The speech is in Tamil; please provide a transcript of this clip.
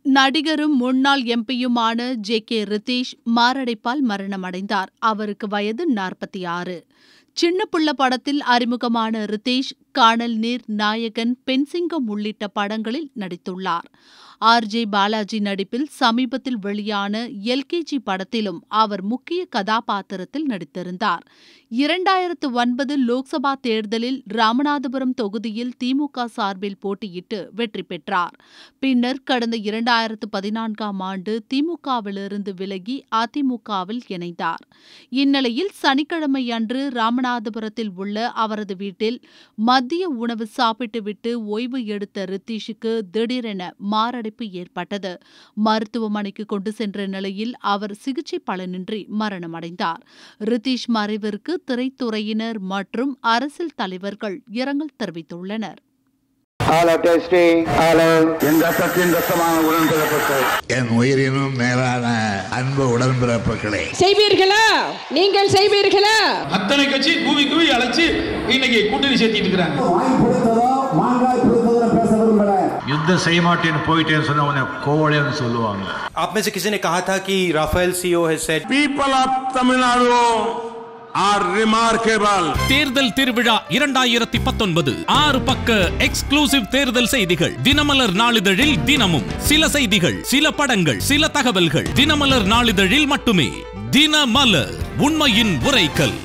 நடிகரும் முன்னாள் எம்பியுமான ஜே.கே. ரித்தீஷ் மாரடைப்பால் மரணமடைந்தார். அவருக்கு வயது 46. சின்ன புள்ள படத்தில் அறிமுகமான ரித்தீஷ் கானல் நீர், நாயகன், பெண்சிங்கம் உள்ளிட்ட படங்களில் நடித்துள்ளார். ஆர்.ஜே. பாலாஜி நடிப்பில் சமீபத்தில் வெளியான எல்.கே.ஜி. படத்திலும் அவர் முக்கிய கதாபாத்திரத்தில் நடித்திருந்தார். 2009 லோக்சபா தேர்தலில் ராமநாதபுரம் தொகுதியில் திமுக சார்பில் போட்டியிட்டு வெற்றி பெற்றார். பின்னர் கடந்த 2014ஆம் ஆண்டு திமுகவிலிருந்து விலகி அதிமுகவில் இணைந்தார். இந்நிலையில் சனிக்கிழமை அன்று ராமநாதபுரத்தில் உள்ள அவரது வீட்டில் மதிய உணவு சாப்பிட்டுவிட்டு ஓய்வு எடுத்த ரித்தீஷுக்கு திடீரென மாரடைப்பு ஏற்பட்டது. மருத்துவமனைக்கு கொண்டு சென்ற நிலையில் அவர் சிகிச்சை பலனின்றி மரணமடைந்தார். ரித்தீஷ் மறைவிற்கு திரைத்துறையினர் மற்றும் அரசியல் தலைவர்கள் இரங்கல் தெரிவித்துள்ளனர். என் உயிரினும் மேலான அன்பு உடன்பிறப்புகளே, செய்வீர்களா? நீங்கள் செய்வீர்களா? அத்தனை கட்சி கூவி கூவி அழைச்சு இன்னைக்கு கூட்டணி சேர்த்திட்டு இருக்காங்க. युद्ध செய்ய மாட்டேன்னு போயிட்டேன்னு சொன்னா உன்னை கோவலைன்னு சொல்லுவாங்க. आप में से किसी ने कहा था कि Rafale CEO has said people of Tamil Nadu are remarkable. தேர்தல் திருவிழா 2019 6 பக்க எக்ஸ்க்ளூசிவ் தேர்தல் செய்திகள். தினமலர் நாளிதழில் தினமும் சில செய்திகள், சில படங்கள், சில தகவல்கள். தினமலர் நாளிதழில் மட்டுமே. தினமலர், உண்மையின் உரைக்கல்.